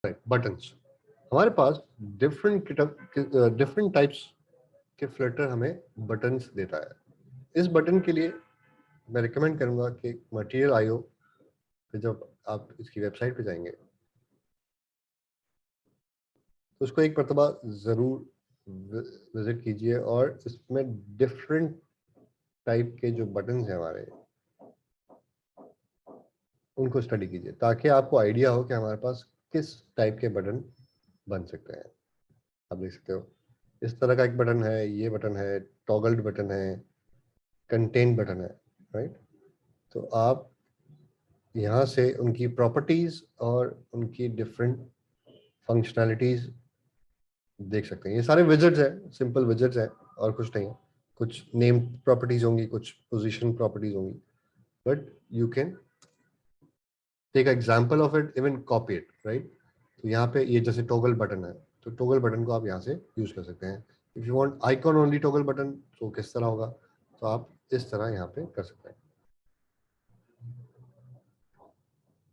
Buttons हमारे पास different types के Flutter हमें बटन्स देता है। इस बटन के लिए मैं रिकमेंड करूंगा कि मटेरियल आईओ पे जब आप इसकी वेबसाइट पे जाएंगे तो उसको एक मरतबा ज़रूर विजिट कीजिए और इसमें डिफरेंट टाइप के जो बटन्स हैं हमारे उनको स्टडी कीजिए ताकि आपको आइडिया हो कि हमारे पास किस टाइप के बटन बन सकते हैं। आप देख सकते हो इस तरह का एक बटन है, ये बटन है, टॉगल्ड बटन है, कंटेन बटन है, राइट। तो आप यहाँ से उनकी प्रॉपर्टीज और उनकी डिफरेंट फंक्शनैलिटीज देख सकते हैं। ये सारे विजेट्स हैं, सिंपल विजेट्स हैं और कुछ नहीं है। कुछ नेम प्रॉपर्टीज होंगी, कुछ पोजीशन प्रॉपर्टीज होंगी, but you can take example of it, even copy it, right. तो यहाँ पे ये जैसे टॉगल बटन है तो टॉगल बटन को आप यहाँ से यूज कर सकते हैं। If you want icon only toggle button तो किस तरह होगा, तो आप इस तरह यहाँ पे कर सकते हैं।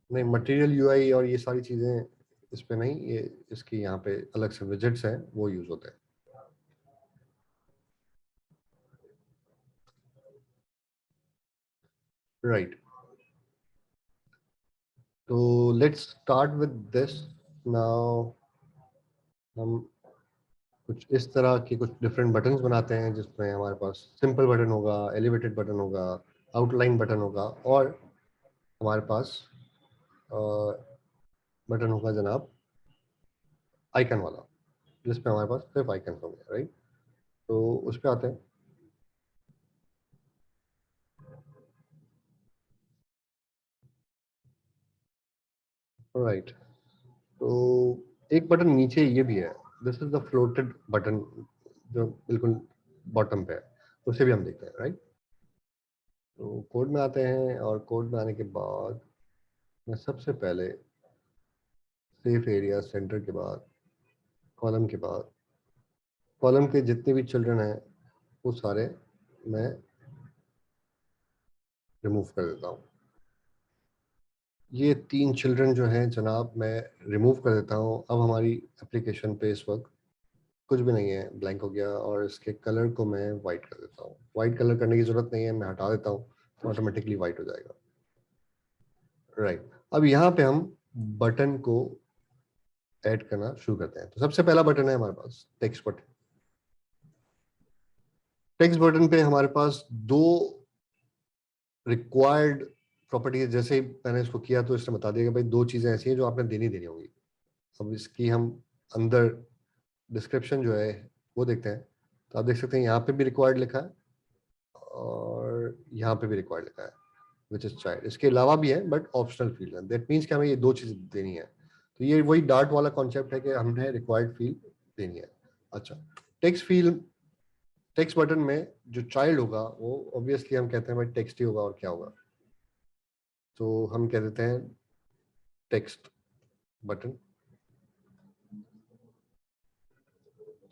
नहीं, मटेरियल यूआई और ये सारी चीजें इस पे नहीं, ये इसकी यहाँ पे अलग से विजेट्स हैं वो यूज होते हैं। राइट, तो let's start with this now. हम कुछ इस तरह के कुछ डिफरेंट बटन्स बनाते हैं जिसमें हमारे पास सिंपल बटन होगा, एलिवेटेड बटन होगा, आउटलाइन बटन होगा और हमारे पास बटन होगा जनाब आइकन वाला, जिसपे हमारे पास सिर्फ आइकन होंगे, राइट। तो उस पे आते हैं। राइट, तो एक बटन नीचे ये भी है, this is the floated button जो बिल्कुल बॉटम पे है, उसे भी हम देखते हैं, राइट। तो कोड में आते हैं और कोड में आने के बाद मैं सबसे पहले सेफ एरिया सेंटर के बाद कॉलम के जितने भी चिल्ड्रन हैं वो सारे मैं रिमूव कर देता हूँ। ये 3 चिल्ड्रन जो हैं जनाब मैं रिमूव कर देता हूँ। अब हमारी एप्लीकेशन पे इस वक्त कुछ भी नहीं है, ब्लैंक हो गया और इसके कलर को मैं वाइट कर देता हूँ। वाइट कलर करने की जरूरत नहीं है, मैं हटा देता हूँ तो ऑटोमेटिकली वाइट हो जाएगा, राइट। अब यहाँ पे हम बटन को ऐड करना शुरू करते हैं। तो सबसे पहला बटन है हमारे पास टेक्स्ट बटन। टेक्स्ट बटन पे हमारे पास दो रिक्वायर्ड प्रॉपर्टीज, जैसे ही मैंने इसको किया तो इसने बता दिया कि भाई दो चीजें ऐसी हैं जो आपने देनी होंगी। अब इसकी हम अंदर डिस्क्रिप्शन जो है वो देखते हैं। तो आप देख सकते हैं यहाँ पे भी रिक्वायर्ड लिखा है और यहाँ पे भी रिक्वायर्ड लिखा है विच इज चाइल्ड। इसके अलावा भी है बट ऑप्शनल फील्ड है, दैट मीन्स कि हमें ये दो चीजें देनी है। तो ये वही डार्ट वाला कॉन्सेप्ट है कि हमने रिक्वायर्ड फील्ड देनी है। अच्छा, टेक्स्ट फील्ड, टेक्स्ट बटन में जो चाइल्ड होगा वो ऑब्वियसली हम कहते हैं भाई टेक्स्ट ही होगा और क्या होगा, तो हम कह देते हैं टेक्स्ट बटन।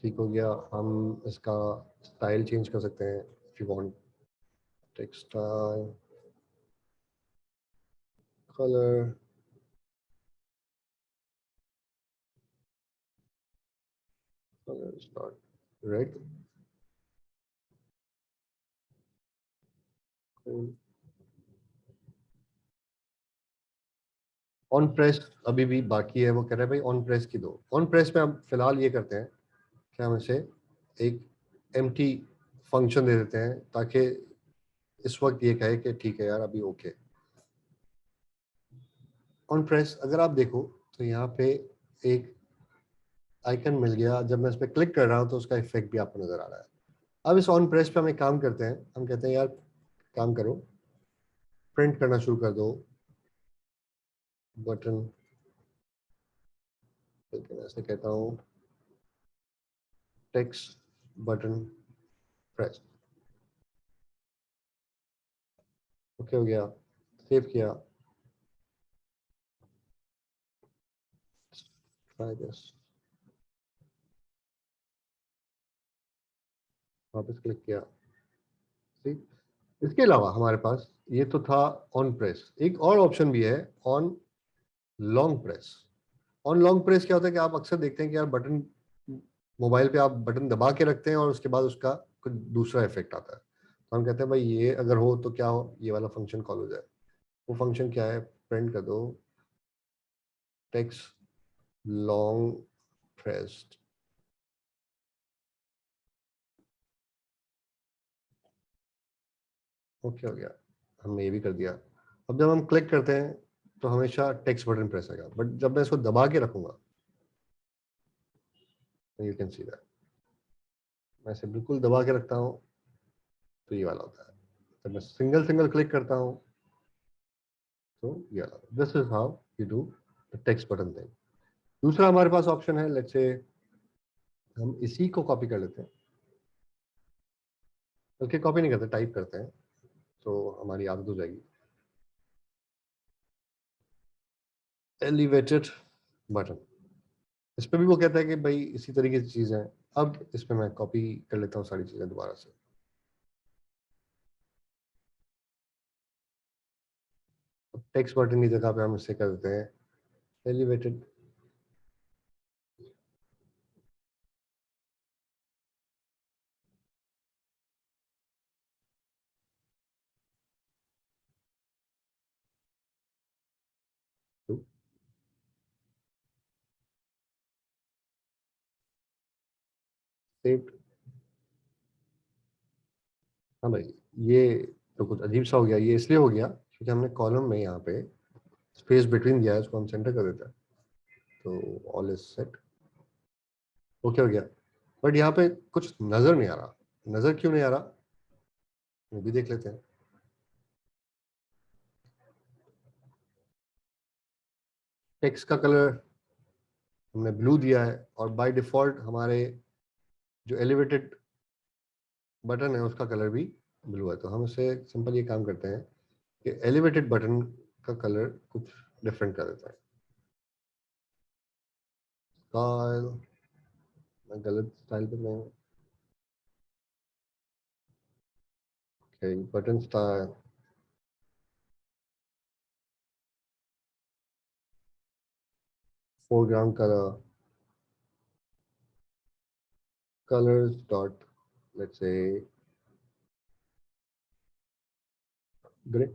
ठीक हो गया। हम इसका स्टाइल चेंज कर सकते हैं if you want, text style, colour, colour start red, on press अभी भी बाकी है। वो कह रहे हैं भाई ऑन प्रेस की दो। ऑन प्रेस में हम फिलहाल ये करते हैं कि हम इसे एक एम्प्टी फंक्शन दे देते हैं ताकि इस वक्त ये कहे कि ठीक है यार अभी ओके। ऑन प्रेस अगर आप देखो तो यहाँ पे एक आइकन मिल गया, जब मैं इस पर क्लिक कर रहा हूँ तो उसका इफेक्ट भी आपको नजर आ रहा है। अब इस ऑन प्रेस पे हम एक काम करते हैं, हम कहते हैं यार काम करो, प्रिंट करना शुरू कर दो बटन, लेकिन ऐसे कहता हूँ टेक्स्ट बटन प्रेस। ओके हो गया, सेव किया, ट्राई दिस, वापस क्लिक किया, ठीक। इसके अलावा हमारे पास ये तो था ऑन प्रेस, एक और ऑप्शन भी है on long press. On long press क्या होता है कि आप अक्सर देखते हैं कि यार बटन, मोबाइल पे आप बटन दबा के रखते हैं और उसके बाद उसका कुछ दूसरा इफेक्ट आता है, तो हम कहते हैं भाई ये अगर हो तो क्या हो, ये वाला फंक्शन कॉल हो जाए। वो फंक्शन क्या है, प्रिंट कर दो टेक्स्ट लॉन्ग प्रेस्ड। ओके हो गया, हमने ये भी कर दिया। अब जब हम क्लिक करते हैं तो हमेशा टेक्स्ट बटन प्रेस आएगा, बट जब मैं इसको दबा के रखूंगा, यू कैन सी दैट, मैं इसे बिल्कुल दबा के रखता हूँ तो ये वाला होता है। जब मैं सिंगल सिंगल क्लिक करता हूँ तो ये वाला, this is how you do the text button thing. दूसरा हमारे पास ऑप्शन है, लेट्स से हम इसी को कॉपी कर लेते हैं, बल्कि कॉपी नहीं करते, टाइप करते हैं तो हमारी आदत हो जाएगी। एलिवेटेड बटन, इस पे भी वो कहता है कि भाई इसी तरीके की चीजें हैं। अब इस पे मैं कॉपी कर लेता हूँ सारी चीजें दोबारा से। टेक्स्ट बटन की जगह पे हम इसे कर देते हैं एलिवेटेड। सेव्ड। हाँ भाई, ये तो कुछ अजीब सा हो गया, ये इसलिए हो गया क्योंकि हमने कॉलम में यहाँ पे स्पेस बिटवीन दिया है, उसको हम सेंटर कर देते हैं तो ऑल इज सेट। ओके हो गया, बट यहाँ पे कुछ नजर नहीं आ रहा। नजर क्यों नहीं आ रहा, वो भी देख लेते हैं। टेक्स्ट का कलर हमने ब्लू दिया है और बाय डिफॉल्ट हमारे जो एलिवेटेड बटन है उसका कलर भी ब्लू है, तो हम इससे सिंपल ये काम करते हैं कि एलिवेटेड बटन का कलर कुछ डिफरेंट कर देता है। स्टाइल, मैं गलत स्टाइल पे मैं, button style, foreground colour, colors dot, let's say, gray.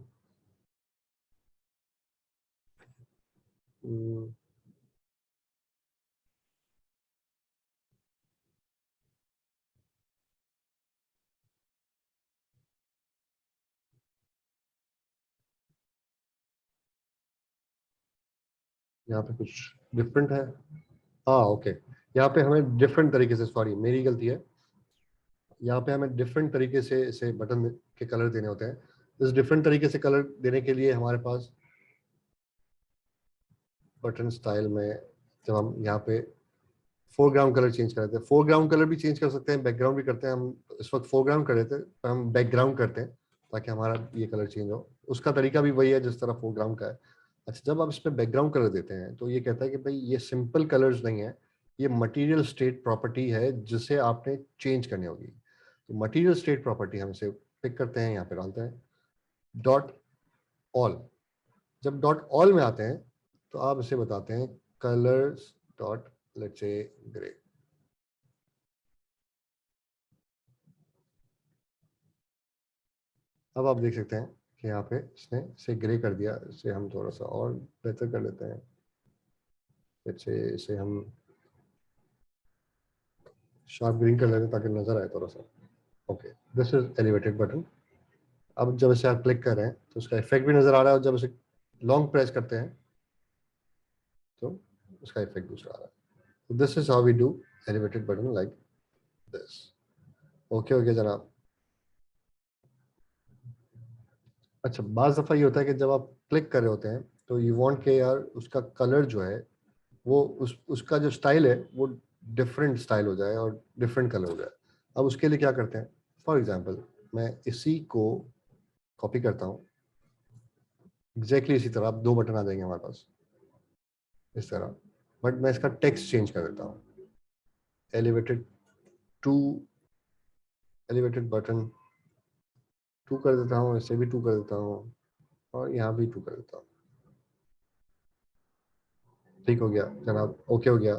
हम्म, यहाँ पे कुछ डिफरेंट है। हाँ ओके, यहाँ पे हमें डिफरेंट तरीके से, सॉरी मेरी गलती है, यहाँ पे हमें डिफरेंट तरीके से इसे बटन के कलर देने होते हैं। इस डिफरेंट तरीके से कलर देने के लिए हमारे पास बटन स्टाइल में, जब हम यहाँ पे फोरग्राउंड कलर चेंज कर देते हैं, फोरग्राउंड कलर भी चेंज कर सकते हैं, बैकग्राउंड भी करते हैं। हम इस वक्त फोरग्राउंड कर देते हैं, पर हम बैकग्राउंड करते हैं ताकि हमारा ये कलर चेंज हो। उसका तरीका भी वही है जिस तरह फोरग्राउंड का है। अच्छा, जब आप इसमें बैकग्राउंड कलर देते हैं तो ये कहता है कि भाई ये सिंपल कलर्स नहीं है, ये मटेरियल स्टेट प्रॉपर्टी है जिसे आपने चेंज करनी होगी। तो मटेरियल स्टेट प्रॉपर्टी हम इसे पिक करते हैं, यहाँ पे डालते हैं डॉट ऑल। जब डॉट ऑल में आते हैं तो आप इसे बताते हैं कलर्स डॉट, लेट्स से, ग्रे। अब आप देख सकते हैं कि यहाँ पे इसने इसे ग्रे कर दिया। इसे हम थोड़ा सा और बेहतर कर लेते हैं, जैसे इसे हम शार्प ग्रीन कर लेते हैं ताकि नजर आए थोड़ा सा। Okay, this is elevated button. अब जब इसे आप क्लिक कर रहे हैं तो उसका इफेक्ट भी नजर आ रहा है, और जब इसे लॉन्ग प्रेस करते हैं तो उसका इफेक्ट दूसरा आ रहा है। This is how we do elevated button like this. Okay okay जनाब। अच्छा, बाज दफ़ा ये होता है कि जब आप क्लिक कर रहे होते हैं तो यू वांट के यार उसका कलर जो है वो उसका जो स्टाइल है वो डिफरेंट स्टाइल हो जाए और डिफरेंट कलर हो जाए। अब उसके लिए क्या करते हैं, फॉर एग्जांपल मैं इसी को कॉपी करता हूँ, एग्जैक्टली इसी तरह, अब दो बटन आ जाएंगे हमारे पास इस तरह, बट मैं इसका टेक्स्ट चेंज कर देता हूँ। Elevated two, elevated button two कर देता हूँ, इसे भी टू कर देता हूँ और यहाँ भी टू कर देता हूँ। ठीक हो गया जनाब, ओके हो गया।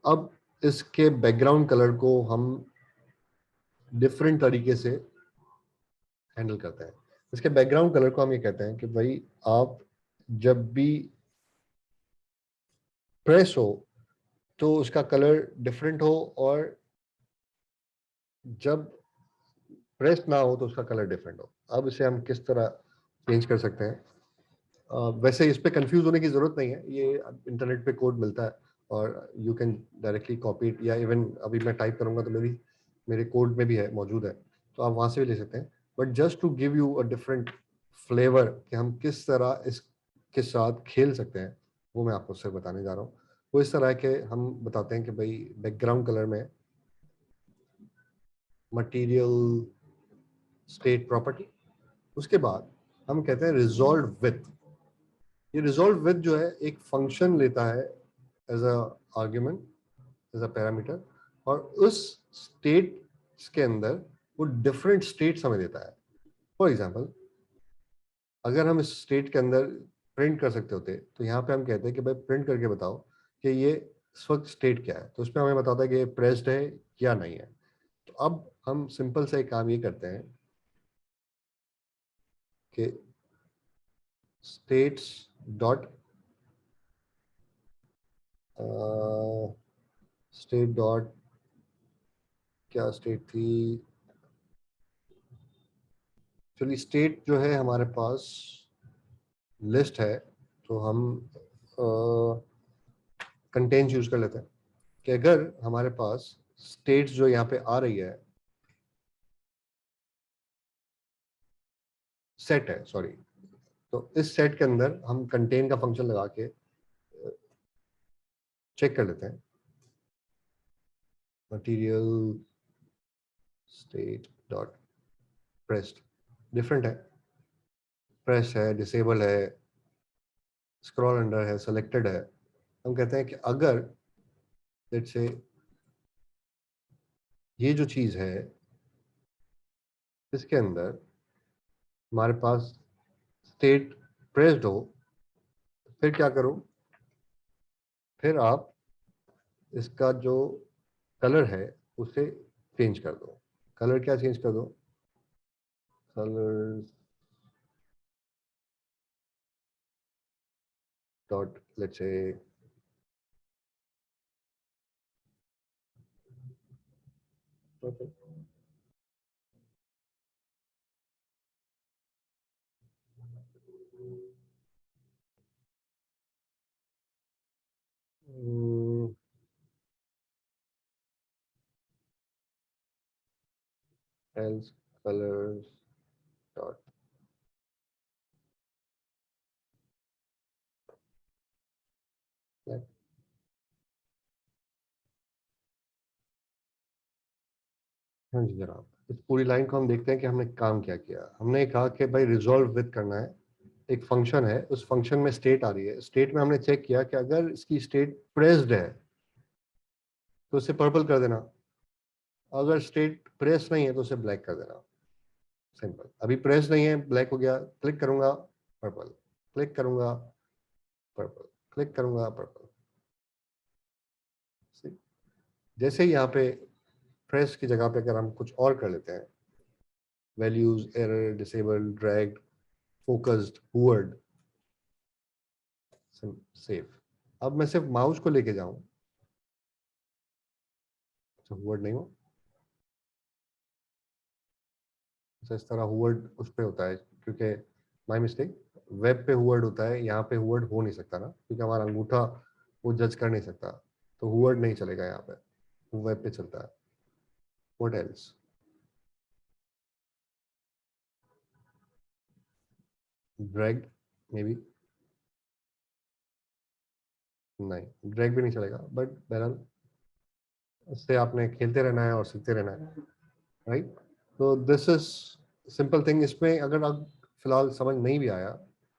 अब इसके बैकग्राउंड कलर को हम डिफरेंट तरीके से हैंडल करते हैं। इसके बैकग्राउंड कलर को हम ये कहते हैं कि भाई आप जब भी प्रेस हो तो उसका कलर डिफरेंट हो, और जब प्रेस ना हो तो उसका कलर डिफरेंट हो। अब इसे हम किस तरह चेंज कर सकते हैं? वैसे इस पे कंफ्यूज होने की जरूरत नहीं है, ये इंटरनेट पे कोड मिलता है और you can directly copy it, या इवन अभी मैं टाइप करूंगा तो मेरे कोड में भी है, मौजूद है, तो आप वहां से भी ले सकते हैं। But just to give you a different flavour कि हम किस तरह इसके साथ खेल सकते हैं, वो मैं आपको सिर्फ बताने जा रहा हूँ। वो इस तरह के हम बताते हैं कि भाई बैकग्राउंड कलर में मटेरियल स्टेट प्रॉपर्टी, उसके बाद हम कहते हैं रिजॉल्व विथ। ये रिजॉल्व विथ जो है एक फंक्शन लेता है as a argument, as a parameter, और उस स्टेट्स के अंदर वो डिफरेंट स्टेट्स हमें देता है। फॉर एग्जांपल, अगर हम इस स्टेट के अंदर प्रिंट कर सकते होते तो यहाँ पे हम कहते हैं कि भाई प्रिंट करके बताओ कि ये इस वक्त स्टेट क्या है, तो उसमें हमें बताता है कि ये प्रेस्ड है या नहीं है। तो अब हम सिंपल से एक काम ये करते हैं कि स्टेट्स डॉट स्टेट डॉट, क्या स्टेट थी, चलिए स्टेट जो है हमारे पास लिस्ट है, तो हम कंटेंट यूज कर लेते हैं कि अगर हमारे पास स्टेट्स जो यहाँ पे आ रही है, सेट है सॉरी, तो इस सेट के अंदर हम कंटेन का फंक्शन लगा के चेक कर लेते हैं। Material state dot pressed different है, प्रेस है, डिसेबल है, स्क्रॉल अंडर है, सेलेक्टेड है। हम कहते हैं कि अगर लेट्स से ये जो चीज है इसके अंदर हमारे पास स्टेट प्रेस्ड हो, फिर क्या करो, फिर आप इसका जो कलर है उसे चेंज कर दो। कलर क्या चेंज कर दो? कलर डॉट लेट्स से okay. else colors dot black। हाँ जी जनाब, इस पूरी लाइन को हम देखते हैं कि हमने काम क्या किया। हमने कहा कि भाई रिजॉल्व विद करना है, एक फंक्शन है, उस फंक्शन में स्टेट आ रही है, स्टेट में हमने चेक किया कि अगर इसकी स्टेट प्रेस्ड है तो उसे पर्पल कर देना, अगर स्टेट प्रेस नहीं है तो उसे ब्लैक कर देना। सिंपल। अभी प्रेस नहीं है, ब्लैक हो गया, क्लिक करूंगा पर्पल, क्लिक करूंगा पर्पल, क्लिक करूंगा पर्पल। जैसे ही यहाँ पे प्रेस की जगह पे अगर हम कुछ और कर लेते हैं, values, error, disable, dragged, focused, हुवर्ड, save. अब मैं सिर्फ माउस को लेके जाऊं तो हुवर्ड नहीं हो, तो इस तरह हुवर्ड उस पे होता है, क्योंकि माय मिस्टेक, वेब पे हुवर्ड होता है, यहाँ पे हुवर्ड हो नहीं सकता ना, क्योंकि हमारा अंगूठा वो जज कर नहीं सकता, तो हुवर्ड नहीं चलेगा यहाँ पे, वो वेब पे चलता है। What else? Drag may be, नहीं ड्रैग भी नहीं चलेगा, बट बहरहाल इससे आपने खेलते रहना है और सीखते रहना है, राइट? तो दिस इज सिंपल थिंग। इसमें अगर आप फिलहाल समझ नहीं भी आया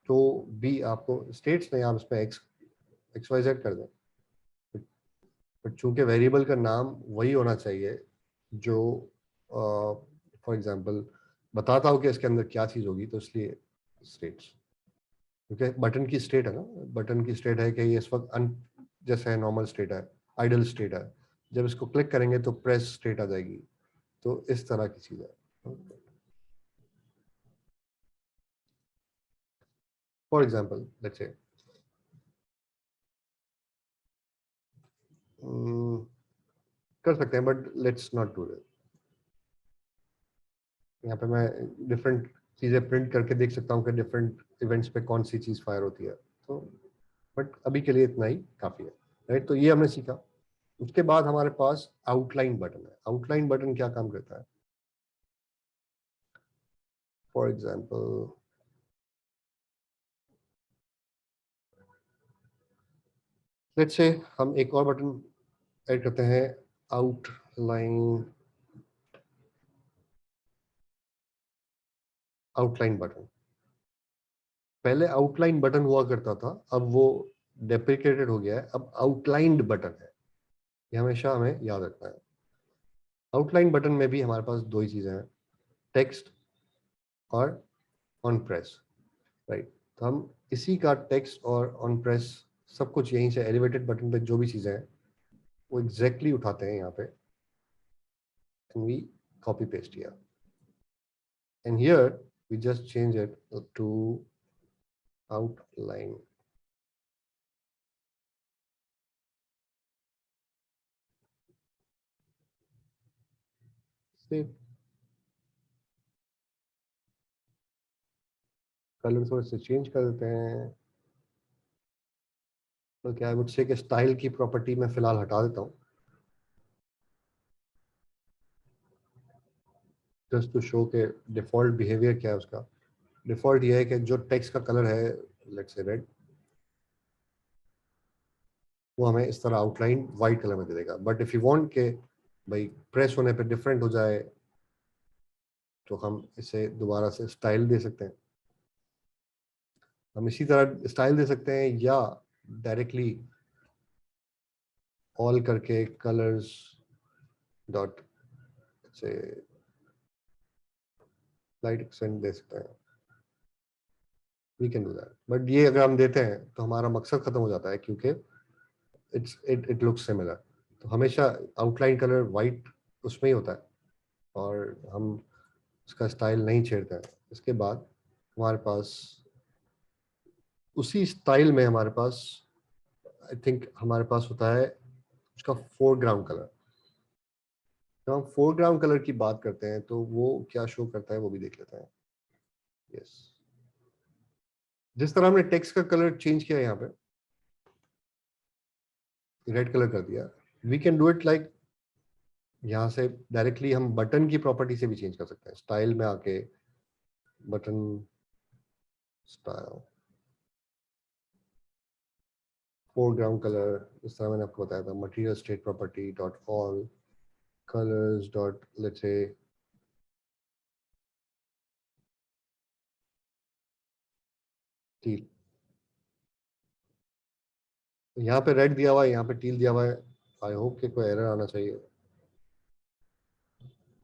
तो भी आपको स्टेट्स नहीं, आप इसमें एक्स एक्स वाई जेड कर दें, बट चूंकि वेरिएबल का नाम वही होना चाहिए जो फॉर एग्जांपल बताता हो कि इसके अंदर क्या चीज़ होगी, तो इसलिए स्टेट्स, क्योंकि बटन की स्टेट है ना, बटन की स्टेट है कि ये इस वक्त जैसे है नॉर्मल स्टेट है, आइडल स्टेट है, जब इसको क्लिक करेंगे तो प्रेस स्टेट आ जाएगी। तो इस तरह की चीज है। फॉर एग्जाम्पल लेट्स से कर सकते हैं, but let's not do it. यहाँ पे मैं डिफरेंट चीजें प्रिंट करके देख सकता हूँ कि डिफरेंट इवेंट्स पे कौन सी चीज फायर होती है। तो बट अभी के लिए इतना ही काफी है, राइट। तो ये हमने सीखा। उसके बाद हमारे पास आउटलाइन बटन है। आउटलाइन बटन क्या काम करता है? फॉर एग्जाम्पल लेट्स से हम एक और बटन ऐड करते हैं, आउटलाइन आउटलाइन बटन। पहले आउटलाइन बटन हुआ करता था, अब वो डेप्रिकेटेड हो गया है, अब आउटलाइंड बटन है। ये हमेशा हमें याद रखना है। आउटलाइन बटन में भी हमारे पास दो ही चीजें हैं, टेक्स्ट और ऑन प्रेस, राइट। तो हम इसी का टेक्स्ट और ऑन प्रेस सब कुछ यहीं से एलिवेटेड बटन पे जो भी चीजें हैं वो एग्जैक्टली उठाते हैं यहाँ पे, and we copy paste here, and here we just change it to outline. Save. Colour थोड़े से चेंज कर देते हैं। तो क्या है मुझसे कि स्टाइल की प्रॉपर्टी मैं फिलहाल हटा देता हूँ, जस्ट टू शो के डिफॉल्ट बिहेवियर क्या है उसका। डिफॉल्ट ये है कि जो टेक्स्ट का कलर है, लेट्स से रेड, वो हमें इस तरह आउटलाइन वाइट कलर में दे देगा। बट इफ यू वांट के भाई प्रेस होने पे डिफरेंट हो जाए, तो हम इसे दोबारा से स्टाइल दे सकते हैं। हम इसी तरह स्टाइल दे सकते हैं, या डायरेक्टली ऑल करके कलर्स डॉट से लाइट एक्सेंट दे सकते हैं। We can do that, but ये अगर हम देते हैं तो हमारा मकसद खत्म हो जाता है, क्योंकि इट लुक्स सिमिलर। तो हमेशा आउटलाइन कलर वाइट उसमें ही होता है, और हम उसका स्टाइल नहीं छेड़ते हैं। इसके बाद हमारे पास उसी स्टाइल में हमारे पास आई थिंक हमारे पास होता है उसका फोरग्राउंड कलर। जब हम फोरग्राउंड कलर की बात करते हैं तो वो क्या शो करता है वो भी देख लेते हैं। यस, जिस तरह हमने टेक्स्ट का कलर चेंज किया यहाँ पे, रेड कलर कर दिया, we can do it like यहाँ से डायरेक्टली हम बटन की प्रॉपर्टी से भी चेंज कर सकते हैं। स्टाइल में आके बटन स्टाइल फोरग्राउंड कलर, इस तरह मैंने आपको बताया था, material state property dot all colours dot let's say teal. यहाँ पे रेड दिया हुआ है, यहाँ पे टील दिया हुआ है। आई होप कि कोई एरर आना चाहिए।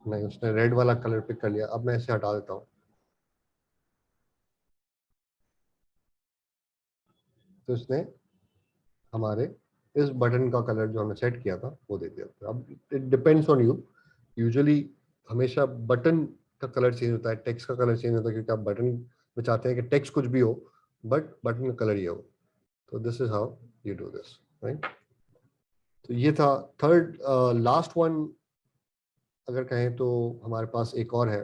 नहीं, उसने रेड वाला कलर पिक कर लिया। अब मैं इसे हटा देता हूँ, तो इसने हमारे इस बटन का कलर जो हमने सेट किया था वो दे दिया। अब it depends on you. Usually हमेशा बटन का कलर चेंज होता है, टेक्स्ट का कलर चेंज होता है, क्योंकि आप बटन में चाहते हैं कि टेक्स्ट कुछ भी हो बट बटन का कलर ये हो। तो this is how you do this, right. तो ये था थर्ड लास्ट वन। अगर कहें तो हमारे पास एक और है।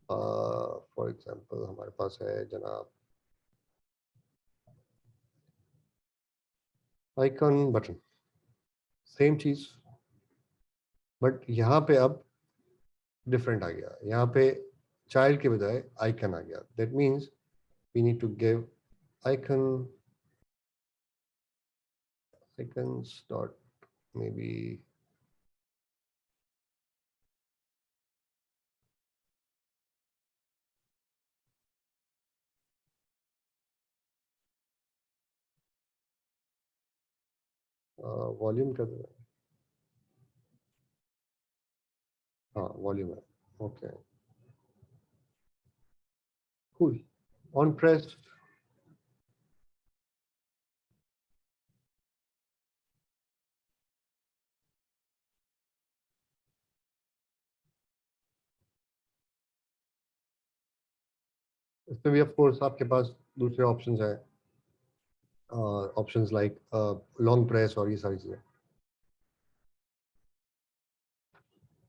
फॉर एग्जांपल हमारे पास है जनाब आइकन बटन। सेम चीज, बट यहाँ पे अब डिफरेंट आ गया। यहाँ पे चाइल्ड के बजाय आइकन आ गया। That means we need to give icon icons dot maybe volume कर दें। हाँ वॉल्यूम है, ओके कूल। ऑन प्रेस इसमें भी ऑफ कोर्स आपके पास दूसरे ऑप्शंस हैं, ऑप्शंस लाइक लॉन्ग प्रेस और ये सारी चीज़ें।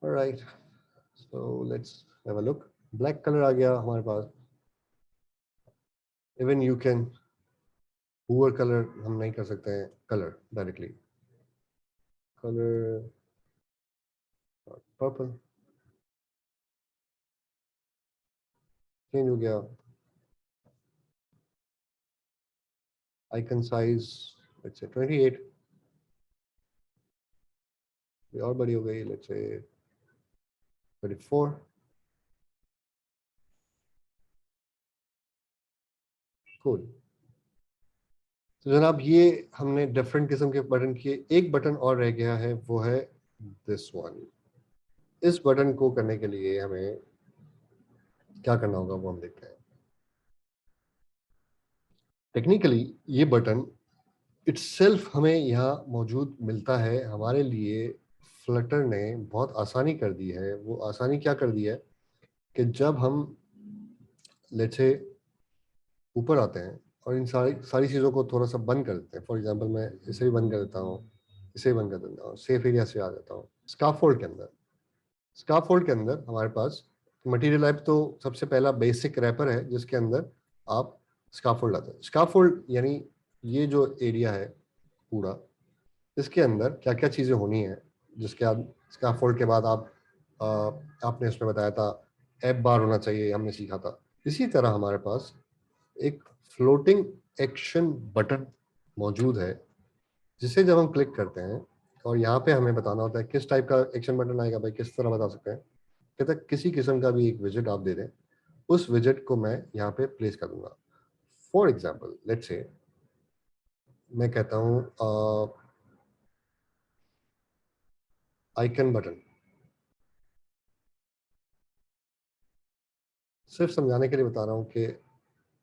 Alright, so let's have a look. Black colour आ गया हमारे पास। Even you can hover colour हम नहीं कर सकते हैं colour directly. Colour purple change हो गया। आइकन साइज लेट्स से 28, ये और बड़ी हो गई, लेट्स से 34। कूल। तो जनाब ये हमने डिफरेंट किस्म के बटन किए। एक बटन और रह गया है, वो है दिस वन। इस बटन को करने के लिए हमें क्या करना होगा वो हम देखते हैं। टेक्निकली ये बटन इट्सेल्फ हमें यहाँ मौजूद मिलता है हमारे लिए। फ्लटर ने बहुत आसानी कर दी है। वो आसानी क्या कर दी है कि जब हम लेट्स से ऊपर आते हैं और इन सारी सारी चीज़ों को थोड़ा सा बंद कर देते हैं, फॉर एग्जांपल मैं इसे भी बंद कर देता हूँ, इसे भी बंद कर देता हूँ, सेफ एरिया से आ जाता हूँ। स्काफोल्ड के अंदर, स्काफोल्ड के अंदर हमारे पास मटेरियल लाइफ तो सबसे पहला बेसिक रैपर है जिसके अंदर आप स्काफोल्ड लाते हैं। स्काफोल्ड यानी ये जो एरिया है पूरा, इसके अंदर क्या क्या चीज़ें होनी है, जिसके बाद स्काफोल्ड के बाद आप आपने उसमें बताया था एप बार होना चाहिए, हमने सीखा था। इसी तरह हमारे पास एक फ्लोटिंग एक्शन बटन मौजूद है, जिसे जब हम क्लिक करते हैं और यहाँ पे हमें बताना होता है किस टाइप का एक्शन बटन आएगा। भाई किस तरह बता सकते हैं, कहते हैं किसी किस्म का भी एक विजेट आप दे दें, उस विजेट को मैं यहाँ पे प्लेस कर दूंगा। फॉर एग्जाम्पल लेट्स से मैं कहता हूँ आइकन बटन। सिर्फ समझाने के लिए बता रहा हूँ कि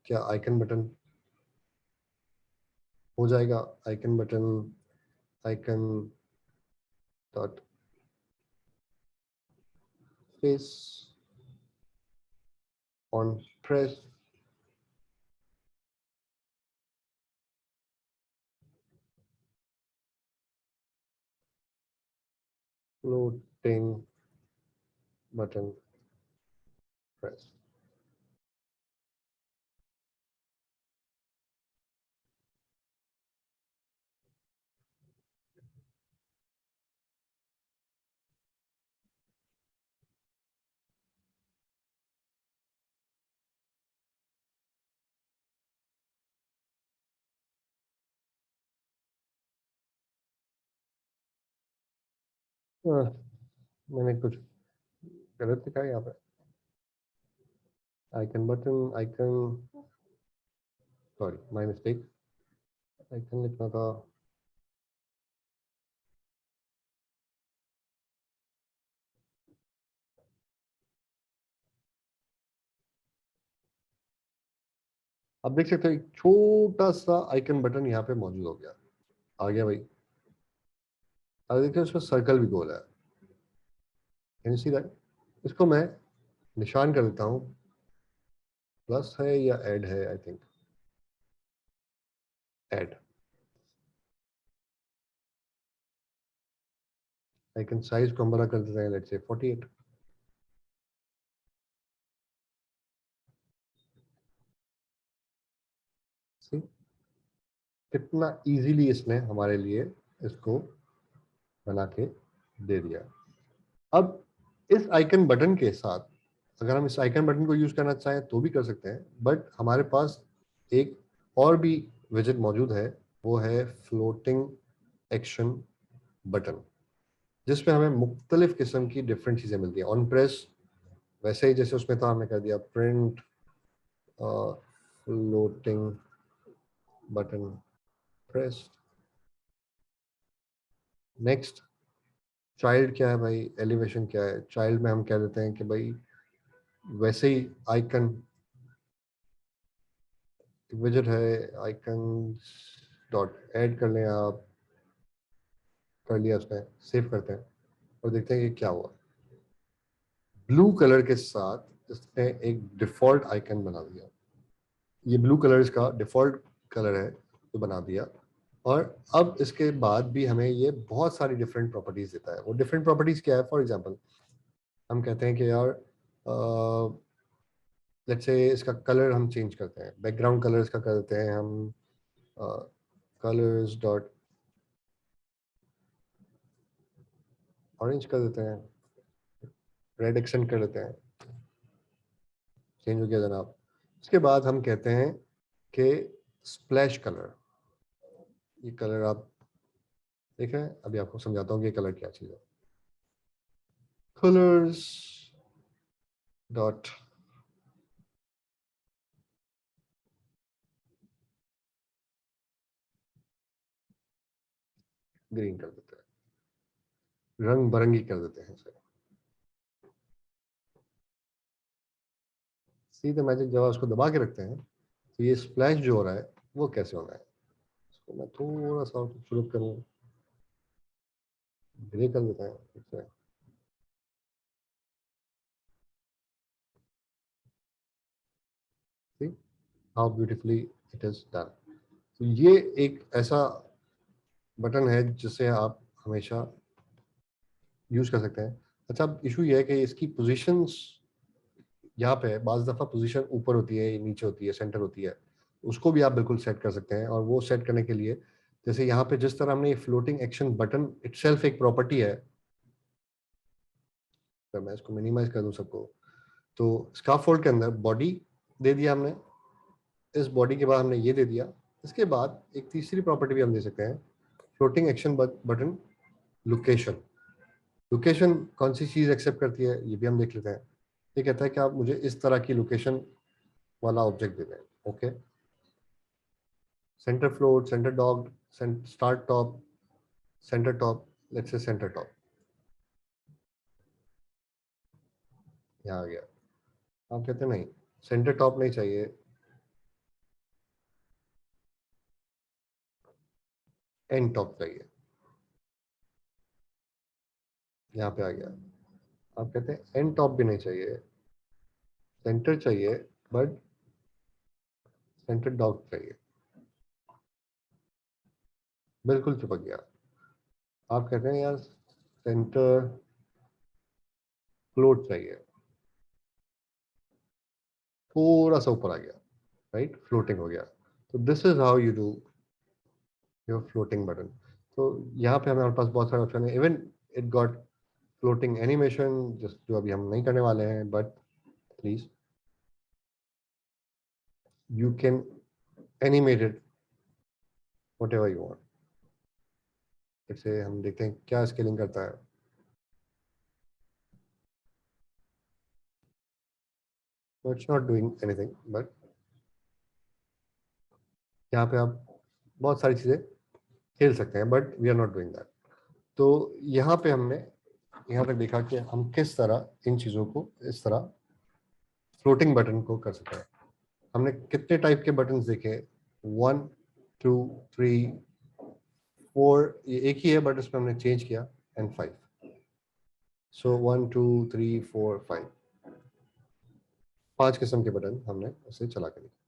क्या आइकन बटन हो जाएगा। Icon button, icon dot face on press, floating button press. मैंने कुछ गलत लिखा है यहाँ पे। Icon button, icon, sorry my mistake, icon लिखना था। आप देख सकते हो एक छोटा सा आइकन बटन यहाँ पे मौजूद हो गया, आ गया भाई। अब देखिए उसमें सर्कल भी गोल है, कैन यू सी दैट। इसको मैं निशान कर देता हूँ, प्लस है या ऐड है, I think add. Icon size को हम बड़ा कर देते हैं, लेट्स से 48। सी कितना इजीली इसने हमारे लिए इसको बना के दे दिया। अब इस आइकन बटन के साथ अगर हम इस आइकन बटन को यूज करना चाहें तो भी कर सकते हैं, बट हमारे पास एक और भी विजेट मौजूद है, वो है फ्लोटिंग एक्शन बटन, जिसमें हमें मुख्तलिफ किस्म की डिफरेंट चीज़ें मिलती हैं। ऑन प्रेस वैसे ही जैसे उसमें था, हमने कर दिया print floating button press. Next child क्या है भाई, एलिवेशन क्या है। चाइल्ड में हम कह देते हैं कि भाई वैसे ही आइकन विजेट है, आइकन डॉट ऐड कर लें आप, कर लिया उसने, सेव करते हैं और देखते हैं कि क्या हुआ। ब्लू कलर के साथ इसने एक डिफॉल्ट आइकन बना दिया। ये ब्लू कलर इसका डिफॉल्ट कलर है तो बना दिया। और अब इसके बाद भी हमें ये बहुत सारी डिफरेंट प्रॉपर्टीज देता है। वो डिफरेंट प्रॉपर्टीज क्या है? फॉर एग्जांपल हम कहते हैं कि यार लेट्स से इसका कलर हम चेंज करते हैं, बैकग्राउंड कलर इसका कर देते हैं हम कलर्स डॉट ऑरेंज कर देते हैं, रेड एक्सेंट कर देते हैं, चेंज हो गया जनाब। उसके बाद हम कहते हैं कि स्प्लैश कलर, ये कलर आप देख रहे हैं, अभी आपको समझाता हूँ कि कलर क्या चीज़ है। कलर्स डॉट ग्रीन कर देते हैं, रंग बरंगी कर देते हैं इसे। सीधे मैजिक जब उसको दबा के रखते हैं तो ये स्प्लैश जो हो रहा है वो कैसे होना है, इसको मैं थोड़ा सा शुरू करूँ, ग्रे कर देते हैं। See how beautifully it is done। तो ये एक ऐसा बटन है जिसे आप हमेशा यूज कर सकते हैं। अच्छा, अब इशू ये है कि इसकी पोजीशंस यहाँ पे बाज दफ़ा पोजीशन ऊपर होती है, नीचे होती है, सेंटर होती है, उसको भी आप बिल्कुल सेट कर सकते हैं। और वो सेट करने के लिए जैसे यहाँ पे जिस तरह हमने ये फ्लोटिंग एक्शन बटन इटसेल्फ एक प्रॉपर्टी है, तो मैं इसको मिनिमाइज कर दूं सबको, तो स्काफोल्ड के अंदर बॉडी दे दिया हमने, इस बॉडी के बाद हमने ये दे दिया, इसके बाद एक तीसरी प्रॉपर्टी भी हम दे सकते हैं, floating action button location. Location कौन सी चीज़ एक्सेप्ट करती है ये भी हम देख लेते हैं। ये कहता है कि आप मुझे इस तरह की लोकेशन वाला ऑब्जेक्ट दे दें। Okay, centre float, centre dog, start top, centre top, let's say centre top, यहाँ आ गया। आप कहते हैं नहीं, सेंटर टॉप नहीं चाहिए, एंड टॉप चाहिए, यहाँ पे आ गया। आप कहते हैं एंड टॉप भी नहीं चाहिए, सेंटर चाहिए, बट सेंटर डॉग चाहिए, बिल्कुल चिपक गया। आप कहते हैं यार सेंटर फ्लोट चाहिए, थोड़ा सा ऊपर आ गया, राइट, फ्लोटिंग हो गया। तो this is how you do your floating button. तो यहाँ पे हमारे पास बहुत सारे ऑप्शन है, even it got floating animation, जो अभी हम नहीं करने वाले हैं, but please you can animate it what ever you want. जैसे हम देखते हैं क्या स्केलिंग करता है। So it's not doing anything, but यहाँ पे आप बहुत सारी चीज़ें खेल सकते हैं, but we are not doing that. तो यहाँ पे हमने यहाँ तक देखा कि हम किस तरह इन चीज़ों को इस तरह फ्लोटिंग बटन को कर सकते हैं। हमने कितने टाइप के बटन देखे? 1 2 3 4, ये एक ही है बट इसमें हमने चेंज किया, एंड 5। सो 1 2 3 4 5, 5 किस्म के बटन हमने उसे चला कर दिया।